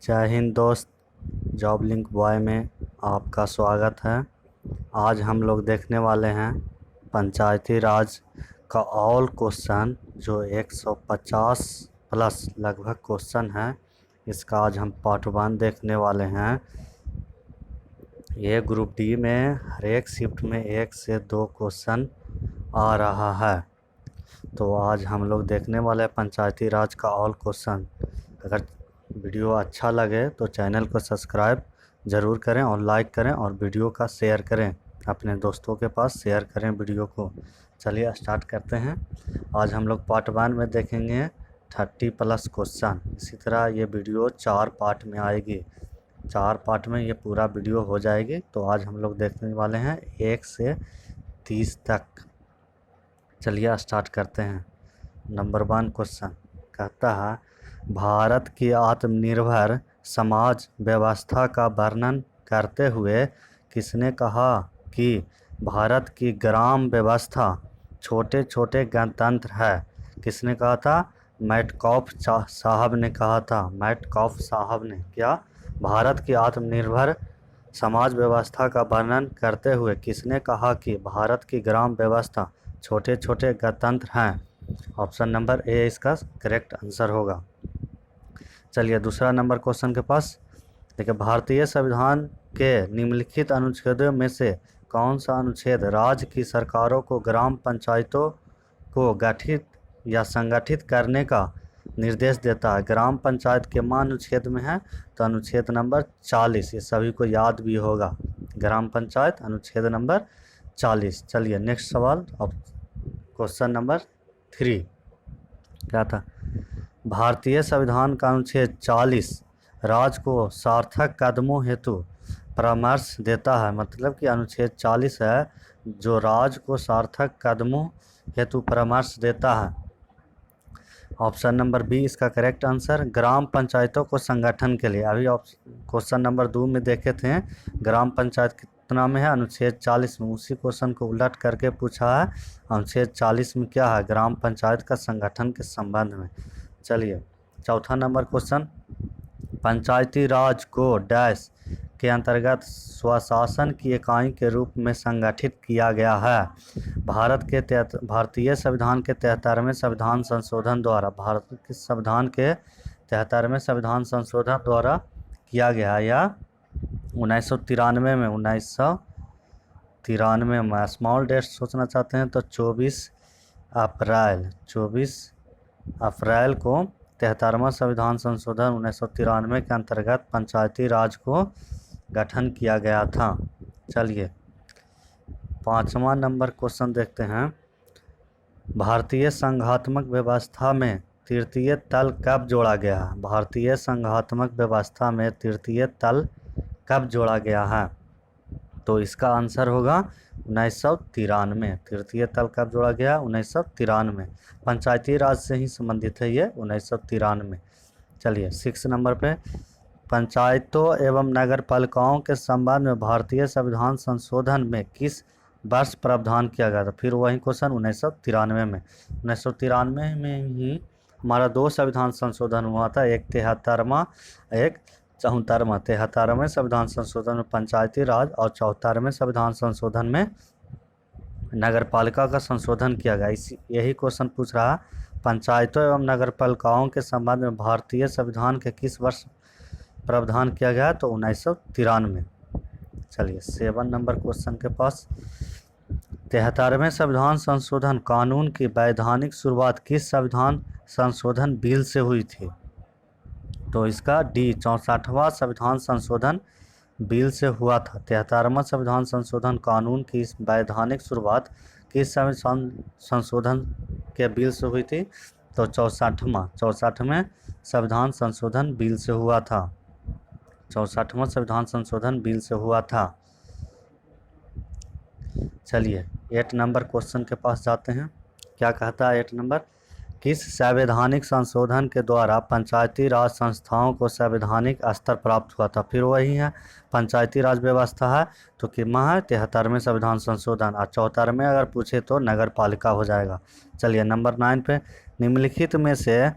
जय हिंद दोस्त, job link boy में आपका स्वागत है। आज हम लोग देखने वाले हैं पंचायती राज का ऑल क्वेश्चन जो 150 प्लस लगभग क्वेश्चन है। इसका आज हम पार्ट 1 देखने वाले हैं। ये ग्रुप डी में हर एक शिफ्ट में 1 से 2 क्वेश्चन आ रहा है। तो आज हम लोग देखने वाले हैं पंचायती राज का ऑल क्वेश्चन। अगर वीडियो अच्छा लगे तो चैनल को सब्सक्राइब ज़रूर करें और लाइक करें और वीडियो का शेयर करें, अपने दोस्तों के पास शेयर करें वीडियो को। चलिए स्टार्ट करते हैं। आज हम लोग पार्ट 1 में देखेंगे 30 प्लस क्वेश्चन। इसी तरह ये वीडियो 4 पार्ट में आएगी, 4 पार्ट में ये पूरा वीडियो हो जाएगी। तो आज हम लोग देखने वाले हैं 1 से 30 तक। चलिए स्टार्ट करते हैं। नंबर 1 क्वेश्चन कहता है, भारत की आत्मनिर्भर समाज व्यवस्था का वर्णन करते हुए किसने कहा कि भारत की ग्राम व्यवस्था छोटे छोटे गणतंत्र है? किसने कहा था? मैटकॉफ साहब ने कहा था। मैटकॉफ साहब ने क्या? भारत की आत्मनिर्भर समाज व्यवस्था का वर्णन करते हुए किसने कहा कि भारत की ग्राम व्यवस्था छोटे छोटे गणतंत्र हैं? ऑप्शन नंबर ए इसका करेक्ट आंसर होगा। चलिए दूसरा नंबर क्वेश्चन के पास देखिए, भारतीय संविधान के निम्नलिखित अनुच्छेदों में से कौन सा अनुच्छेद राज्य की सरकारों को ग्राम पंचायतों को गठित या संगठित करने का निर्देश देता है? ग्राम पंचायत के मान अनुच्छेद में है तो अनुच्छेद नंबर 40, ये सभी को याद भी होगा। ग्राम पंचायत अनुच्छेद नंबर 40। चलिए नेक्स्ट सवाल, अब क्वेश्चन नंबर 3 क्या था? भारतीय संविधान का अनुच्छेद 40 राज्य को सार्थक कदमों हेतु परामर्श देता है। मतलब कि अनुच्छेद 40 है जो राज्य को सार्थक कदमों हेतु परामर्श देता है। ऑप्शन नंबर बी इसका करेक्ट आंसर। ग्राम पंचायतों को संगठन के लिए, अभी क्वेश्चन नंबर 2 में देखे थे ग्राम पंचायत कितना में है, अनुच्छेद 40 में। उसी क्वेश्चन को उलट करके पूछा है अनुच्छेद 40 में क्या है, ग्राम पंचायत का संगठन के संबंध में। चलिए चौथा नंबर क्वेश्चन, पंचायती राज को डैश के अंतर्गत स्वशासन की इकाई के रूप में संगठित किया गया है? भारतीय संविधान के 73वें संविधान संशोधन द्वारा, भारत के संविधान के 73वें संविधान संशोधन द्वारा किया गया या 1993 में? 1993 में। स्मॉल डेट सोचना चाहते हैं तो 24 अप्रैल को 73वां संविधान संशोधन 1993 के अंतर्गत पंचायती राज को गठन किया गया था। चलिए 5वां नंबर क्वेश्चन देखते हैं, भारतीय संघात्मक व्यवस्था में तृतीय तल कब जोड़ा गया है? भारतीय संघात्मक व्यवस्था में तृतीय तल कब जोड़ा गया है? तो इसका आंसर होगा 1993। तृतीय तल कब जोड़ा गया? 1993। पंचायती राज से ही संबंधित है ये, 1993। चलिए 6 नंबर पे, पंचायतों एवं नगर पालिकाओं के संबंध में भारतीय संविधान संशोधन में किस वर्ष प्रावधान किया गया था? फिर वही क्वेश्चन 1993 में। 1993 में ही हमारा 2 संविधान संशोधन हुआ था, एक 73वां, एक 74वां। 73वें संविधान संशोधन में पंचायती राज और 74वें संविधान संशोधन में नगर पालिका का संशोधन किया गया। यही क्वेश्चन पूछ रहा है, पंचायतों एवं नगर पालिकाओं के संबंध में भारतीय संविधान के किस वर्ष प्रावधान किया गया? तो 1993। चलिए 7 नंबर क्वेश्चन के पास, 73वें संविधान संशोधन कानून की वैधानिक शुरुआत किस संविधान संशोधन बिल से हुई थी? तो इसका डी 64वां संविधान संशोधन बिल से हुआ था। 73वां संविधान संशोधन कानून की इस वैधानिक शुरुआत किस संविधान संशोधन के बिल से हुई थी? तो 64वें संविधान संशोधन बिल से हुआ था। 64वां संविधान संशोधन बिल से हुआ था। चलिए 8 नंबर क्वेश्चन के पास जाते हैं। क्या कहता है 8 नंबर, किस संवैधानिक संशोधन के द्वारा पंचायती राज संस्थाओं को संवैधानिक स्तर प्राप्त हुआ था? फिर वही है, पंचायती राज व्यवस्था है तो कितना है? 73वें संविधान संशोधन। और 74वें अगर पूछे तो नगर पालिका हो जाएगा। चलिए नंबर 9 पे, निम्नलिखित में से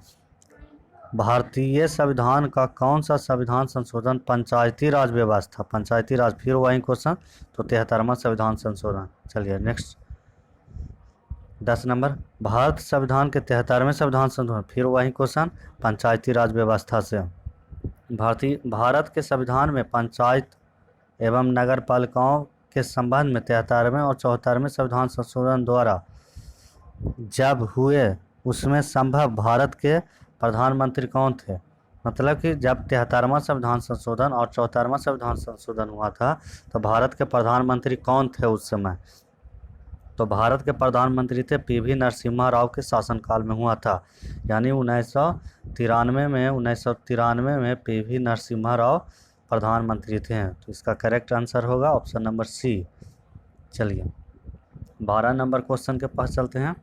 भारतीय संविधान का कौन सा संविधान संशोधन पंचायती राज व्यवस्था, पंचायती राज, फिर वही क्वेश्चन, तो 73वां संविधान संशोधन। चलिए नेक्स्ट 10 नंबर, भारत संविधान के 73वें संविधान संशोधन, फिर वही क्वेश्चन, पंचायती राज व्यवस्था से। भारत के संविधान में पंचायत एवं नगर पालिकाओं के संबंध में 73वें और 74वें संविधान संशोधन द्वारा जब हुए उसमें संभव भारत के प्रधानमंत्री कौन थे। मतलब कि जब 73वां संविधान संशोधन और 74वां संविधान संशोधन हुआ था तो भारत के प्रधानमंत्री कौन थे उस समय। तो भारत के प्रधानमंत्री थे पीवी नरसिम्हा राव के शासनकाल में हुआ था, यानी 1993 में पीवी नरसिम्हा राव प्रधानमंत्री थे। तो इसका करेक्ट आंसर होगा ऑप्शन नंबर सी। चलिए 12 नंबर क्वेश्चन के पास चलते हैं।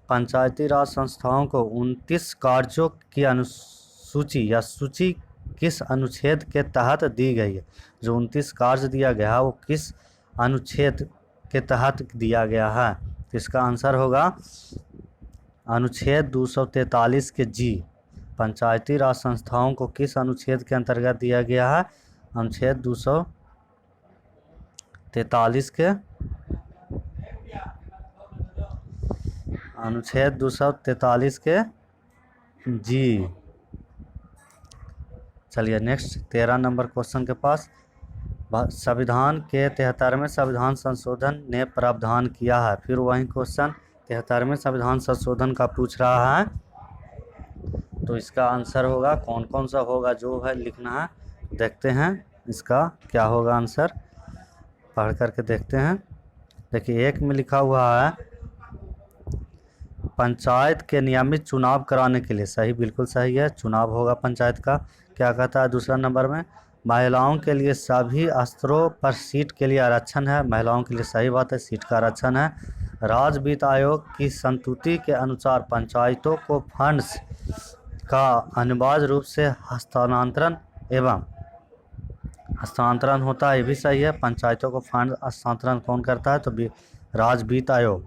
पंचायती राज संस्थाओं को 29 कार्यों की अनुसूची या सूची किस अनुच्छेद के तहत दी गई है। जो 29 कार्य दिया गया है वो किस अनुच्छेद के तहत दिया गया है। तो इसका आंसर होगा अनुच्छेद 243 के जी। पंचायती राज संस्थाओं को किस अनुच्छेद के अंतर्गत दिया गया है। अनुच्छेद 243 के अनुच्छेद 243 के जी। चलिए नेक्स्ट 13 नंबर क्वेश्चन के पास। संविधान के 73वें संविधान संशोधन ने प्रावधान किया है, फिर वही क्वेश्चन 73वें संविधान संशोधन का पूछ रहा है। तो इसका आंसर होगा कौन कौन सा होगा जो है लिखना है। देखते हैं इसका क्या होगा आंसर, पढ़ करके देखते हैं। देखिए एक में लिखा हुआ है पंचायत के नियमित चुनाव कराने के लिए, सही, बिल्कुल सही है, चुनाव होगा पंचायत का। क्या कहता है दूसरा नंबर में, महिलाओं के लिए सभी स्तरों पर सीट के लिए आरक्षण है, महिलाओं के लिए सही बात है, सीट का आरक्षण है। राज्य वित्त आयोग की संस्तुति के अनुसार पंचायतों को फंड्स का अनिवार्य रूप से हस्तांतरण होता है, ये भी सही है। पंचायतों को फंड हस्तांतरण कौन करता है, तो राज्य वित्त आयोग।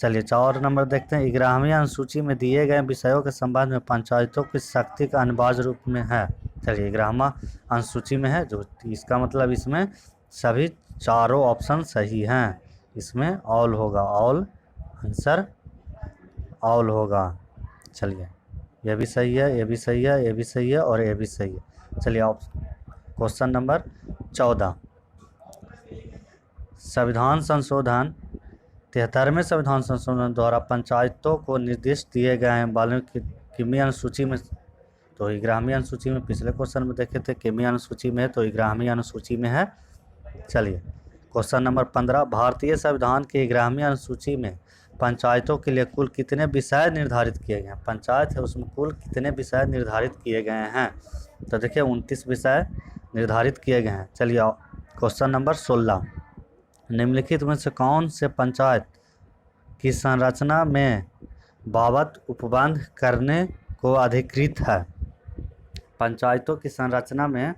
चलिए 4 नंबर देखते हैं। 11वीं अनुसूची में दिए गए विषयों के संबंध में पंचायतों की शक्ति का अनिवार्य रूप में है। चलिए 11वां अनुसूची में है, जो इसका मतलब इसमें सभी चारों ऑप्शन सही हैं। इसमें ऑल होगा, ऑल आंसर ऑल होगा। चलिए ये भी सही है, ये भी सही है, ये भी सही है और ये भी सही है। चलिए क्वेश्चन नंबर 14। संविधान संशोधन 73वें संविधान संशोधन द्वारा पंचायतों को निर्देश दिए गए हैं वालों की किमी अनुसूची में। तो 11वीं अनुसूची में, पिछले क्वेश्चन में देखे थे किमी अनुसूची में है, तो 11वीं अनुसूची में है। चलिए क्वेश्चन नंबर 15। भारतीय संविधान की 11वीं अनुसूची में पंचायतों के लिए कुल कितने विषय निर्धारित किए गए हैं। पंचायत है उसमें कुल कितने विषय निर्धारित किए गए हैं। तो देखिए 29 विषय निर्धारित किए गए हैं। चलिए क्वेश्चन नंबर 16। निम्नलिखित में से कौन से पंचायत की संरचना में बाबत उपबंध करने को अधिकृत है। पंचायतों की संरचना में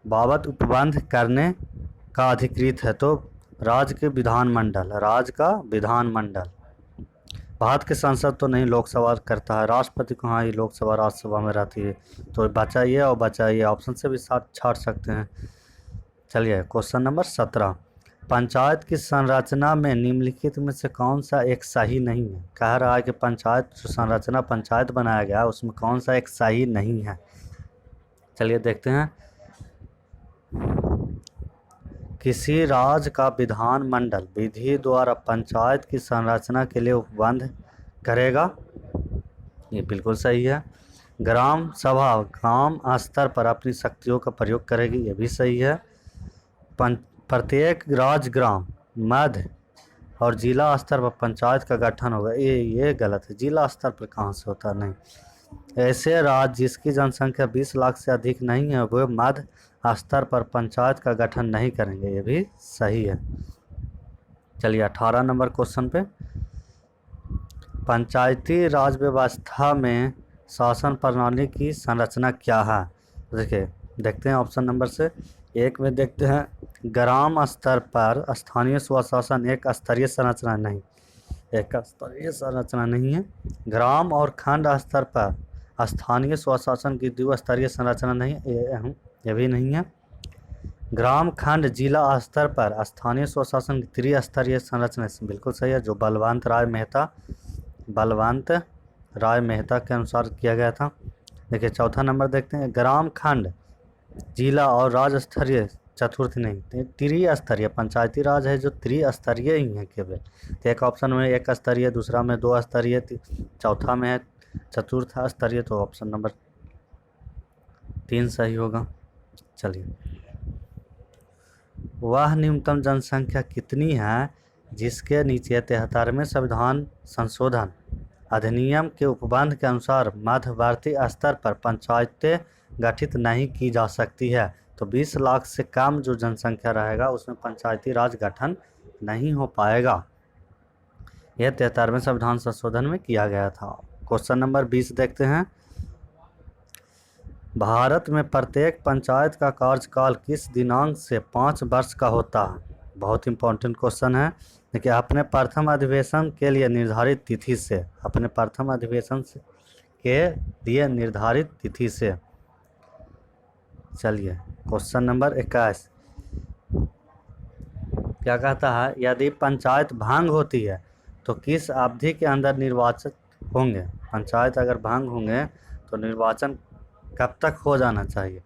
बाबत उपबंध करने का अधिकृत है, तो राज्य के विधानमंडल, राज्य का विधानमंडल। भारत के संसद तो नहीं, लोकसभा करता है। राष्ट्रपति को हाँ, ये लोकसभा राज्यसभा में रहती है। तो बचाइए और बचाइए, ऑप्शन से भी साथ छाट सकते हैं। चलिए क्वेश्चन नंबर 17। पंचायत की संरचना में निम्नलिखित में से कौन सा एक सही नहीं है। कह रहा है कि पंचायत जो संरचना पंचायत बनाया गया है उसमें कौन सा एक सही नहीं है। चलिए देखते हैं। किसी राज्य का विधानमंडल विधि द्वारा पंचायत की संरचना के लिए उपबंध करेगा, ये बिल्कुल सही है। ग्राम सभा ग्राम स्तर पर अपनी शक्तियों का प्रयोग करेगी, ये भी सही है। प्रत्येक राज्य ग्राम, मध्य और जिला स्तर पर पंचायत का गठन होगा, ये गलत है। जिला स्तर पर कहाँ से होता, नहीं। ऐसे राज्य जिसकी जनसंख्या 20 लाख से अधिक नहीं है वो मध्य स्तर पर पंचायत का गठन नहीं करेंगे, ये भी सही है। चलिए 18 नंबर क्वेश्चन पे। पंचायती राज व्यवस्था में शासन प्रणाली की संरचना क्या है। देखिए देखते हैं ऑप्शन नंबर से। एक में देखते हैं ग्राम स्तर पर स्थानीय स्वशासन एक स्तरीय संरचना नहीं, एक स्तरीय संरचना नहीं है। ग्राम और खंड स्तर पर स्थानीय स्वशासन की द्विस्तरीय संरचना नहीं, ये भी नहीं है। ग्राम खंड जिला स्तर पर स्थानीय स्वशासन की त्रिस्तरीय संरचना बिल्कुल सही है, जो बलवंत राय मेहता के अनुसार किया गया था। देखिए चौथा नंबर देखते हैं, ग्राम खंड जिला और राज्य स्तरीय, चतुर्थ नहीं, त्रिस्तरीय पंचायती राज है जो त्रिस्तरीय ही है केवल। तो एक ऑप्शन में एक स्तरीय, दूसरा में 2 स्तरीय, चौथा में है चतुर्थ स्तरीय, तो ऑप्शन नंबर 3 सही होगा। चलिए, वह न्यूनतम जनसंख्या कितनी है जिसके नीचे 73वें संविधान संशोधन अधिनियम के उपबंध के अनुसार मध्यवर्ती स्तर पर पंचायतें गठित नहीं की जा सकती है। तो 20 लाख से कम जो जनसंख्या रहेगा उसमें पंचायती राज गठन नहीं हो पाएगा। यह 73वें संविधान संशोधन में किया गया था। क्वेश्चन नंबर 20 देखते हैं, भारत में प्रत्येक पंचायत का कार्यकाल किस दिनांक से 5 वर्ष का होता है? बहुत इंपॉर्टेंट क्वेश्चन है। देखिए, अपने प्रथम अधिवेशन के लिए निर्धारित तिथि से, अपने प्रथम अधिवेशन के लिए निर्धारित तिथि से। चलिए, क्वेश्चन नंबर 21 क्या कहता है, यदि पंचायत भंग होती है तो किस अवधि के अंदर निर्वाचित होंगे? पंचायत अगर भंग होंगे तो निर्वाचन कब तक हो जाना चाहिए?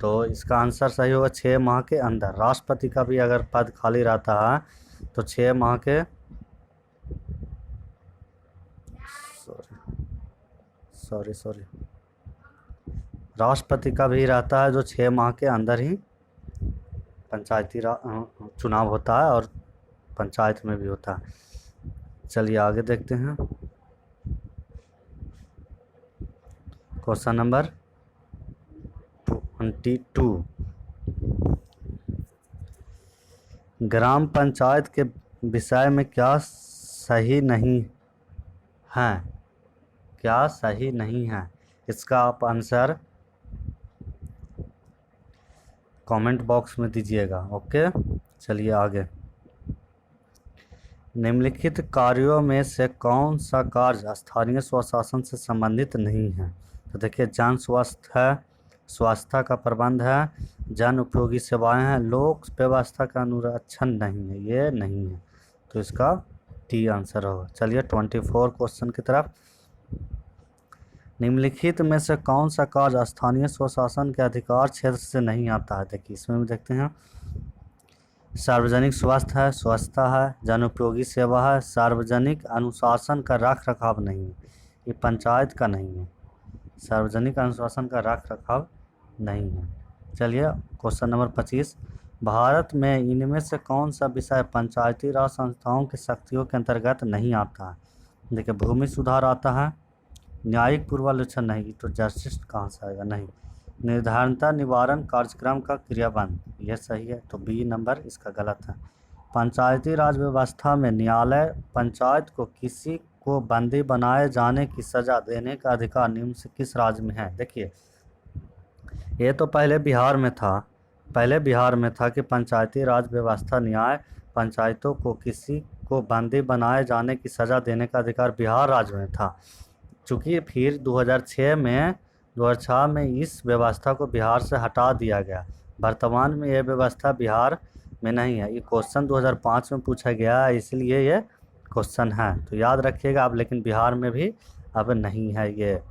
तो इसका आंसर सही होगा 6 माह के अंदर। राष्ट्रपति का भी अगर पद खाली रहता है तो 6 माह के सॉरी राष्ट्रपति का भी रहता है जो 6 माह के अंदर ही पंचायती चुनाव होता है और पंचायत में भी होता है। चलिए आगे देखते हैं, क्वेश्चन नंबर 22 ग्राम पंचायत के विषय में क्या सही नहीं है? क्या सही नहीं है? इसका आप आंसर कमेंट बॉक्स में दीजिएगा। ओके, चलिए आगे, निम्नलिखित कार्यों में से कौन सा कार्य स्थानीय स्वशासन से संबंधित नहीं है? तो देखिए, जन स्वास्थ्य है, स्वास्थ्य का प्रबंध है, जन उपयोगी सेवाएं हैं, लोक व्यवस्था का अनुरक्षण नहीं है, ये नहीं है। तो इसका टी आंसर होगा। चलिए 24 क्वेश्चन की तरफ, निम्नलिखित में से कौन सा कार्य स्थानीय स्वशासन के अधिकार क्षेत्र से नहीं आता है? देखिए, इसमें भी देखते हैं, सार्वजनिक स्वास्थ्य है, स्वच्छता है, जन उपयोगी सेवा है, सार्वजनिक अनुशासन का रख रखाव नहीं है, ये पंचायत का नहीं है, सार्वजनिक अनुशासन का रख रखाव नहीं है। चलिए क्वेश्चन नंबर 25, भारत में इनमें से कौन सा विषय पंचायती राज संस्थाओं की शक्तियों के अंतर्गत नहीं आता है? देखिए, भूमि सुधार आता है, न्यायिक पूर्वालोचन नहीं, तो जस्टिस कहाँ से आएगा? नहीं, निर्धारणता निवारण कार्यक्रम का क्रियान्वयन, यह सही है, तो बी नंबर इसका गलत है। पंचायती राज व्यवस्था में न्यायालय पंचायत को किसी को बंदी बनाए जाने की सजा देने का अधिकार निम्न से किस राज्य में है? देखिए, ये तो पहले बिहार में था कि पंचायती राज व्यवस्था न्याय पंचायतों को किसी को बंदी बनाए जाने की सजा देने का अधिकार बिहार राज्य में था। चूँकि फिर 2006 में इस व्यवस्था को बिहार से हटा दिया गया। वर्तमान में यह व्यवस्था बिहार में नहीं है। ये क्वेश्चन 2005 में पूछा गया है, इसलिए ये क्वेश्चन है, तो याद रखिएगा आप। लेकिन बिहार में भी अब नहीं है ये।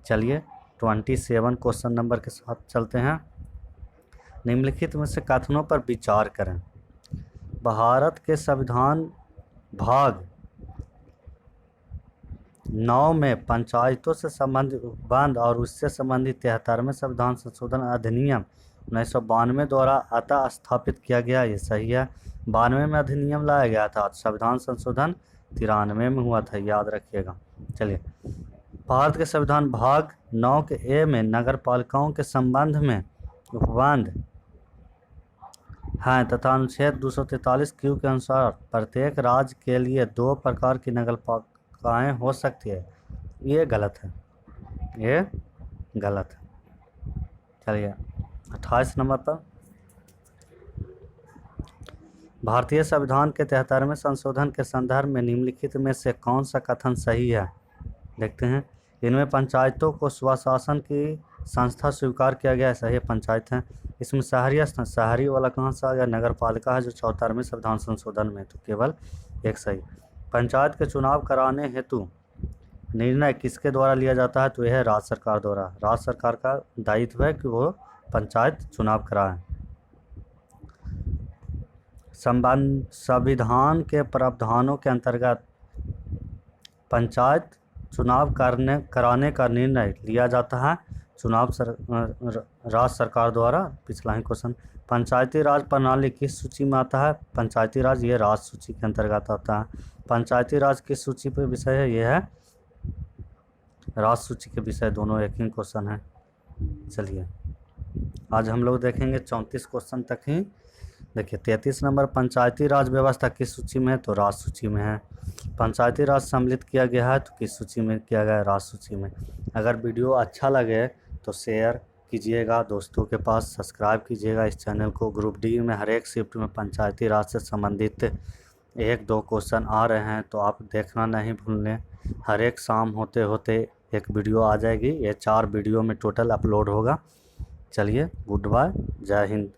चलिए 27 क्वेश्चन नंबर के साथ चलते हैं, निम्नलिखित में से कथनों पर विचार करें। भारत के संविधान भाग 9 में पंचायतों से संबंधित उपबंध और उससे संबंधित 73वें संविधान संशोधन अधिनियम 1992 द्वारा अतः स्थापित किया गया, ये सही है। 92 में अधिनियम लाया गया था, संविधान संशोधन 93 में हुआ था, याद रखिएगा। चलिए, भारत के संविधान भाग 9 के ए में नगर पालिकाओं के संबंध में उपबंध हैं तथा अनुच्छेद 243 क्यू के अनुसार प्रत्येक राज्य के लिए 2 प्रकार की नगर पालिकाएं हो सकती है, ये गलत है, ये गलत है। चलिए 28 नंबर पर, भारतीय संविधान के 73वें संशोधन के संदर्भ में निम्नलिखित में से कौन सा कथन सही है? देखते हैं, इनमें पंचायतों को स्वशासन की संस्था स्वीकार किया गया, ऐसा ही पंचायत है। इसमें शहरी वाला कहाँ से आ गया, नगर पालिका है जो 74वें संविधान संशोधन में, तो केवल एक सही। पंचायत के चुनाव कराने हेतु निर्णय किसके द्वारा लिया जाता है, तो यह है राज्य सरकार द्वारा। राज्य सरकार का दायित्व है कि वो पंचायत चुनाव कराए। संविधान के प्रावधानों के अंतर्गत पंचायत चुनाव कराने का निर्णय लिया जाता है राज्य सरकार द्वारा। पिछला ही क्वेश्चन, पंचायती राज प्रणाली किस सूची में आता है, पंचायती राज ये राज्य सूची के अंतर्गत आता है। पंचायती राज किस सूची पे विषय है, ये है राज्य सूची के विषय, दोनों एक ही क्वेश्चन है। चलिए आज हम लोग देखेंगे 34 क्वेश्चन तक ही। देखिए 33 नंबर, पंचायती राज व्यवस्था किस सूची में है, तो राज्य सूची में है। पंचायती राज सम्मिलित किया गया है तो किस सूची में किया गया है, राज्य सूची में। अगर वीडियो अच्छा लगे तो शेयर कीजिएगा दोस्तों के पास, सब्सक्राइब कीजिएगा इस चैनल को। ग्रुप डी में हर एक शिफ्ट में पंचायती राज से संबंधित 1-2 क्वेश्चन आ रहे हैं, तो आप देखना नहीं भूलें। हर एक शाम होते होते एक वीडियो आ जाएगी, ये 4 वीडियो में टोटल अपलोड होगा। चलिए गुड बाय, जय हिंद।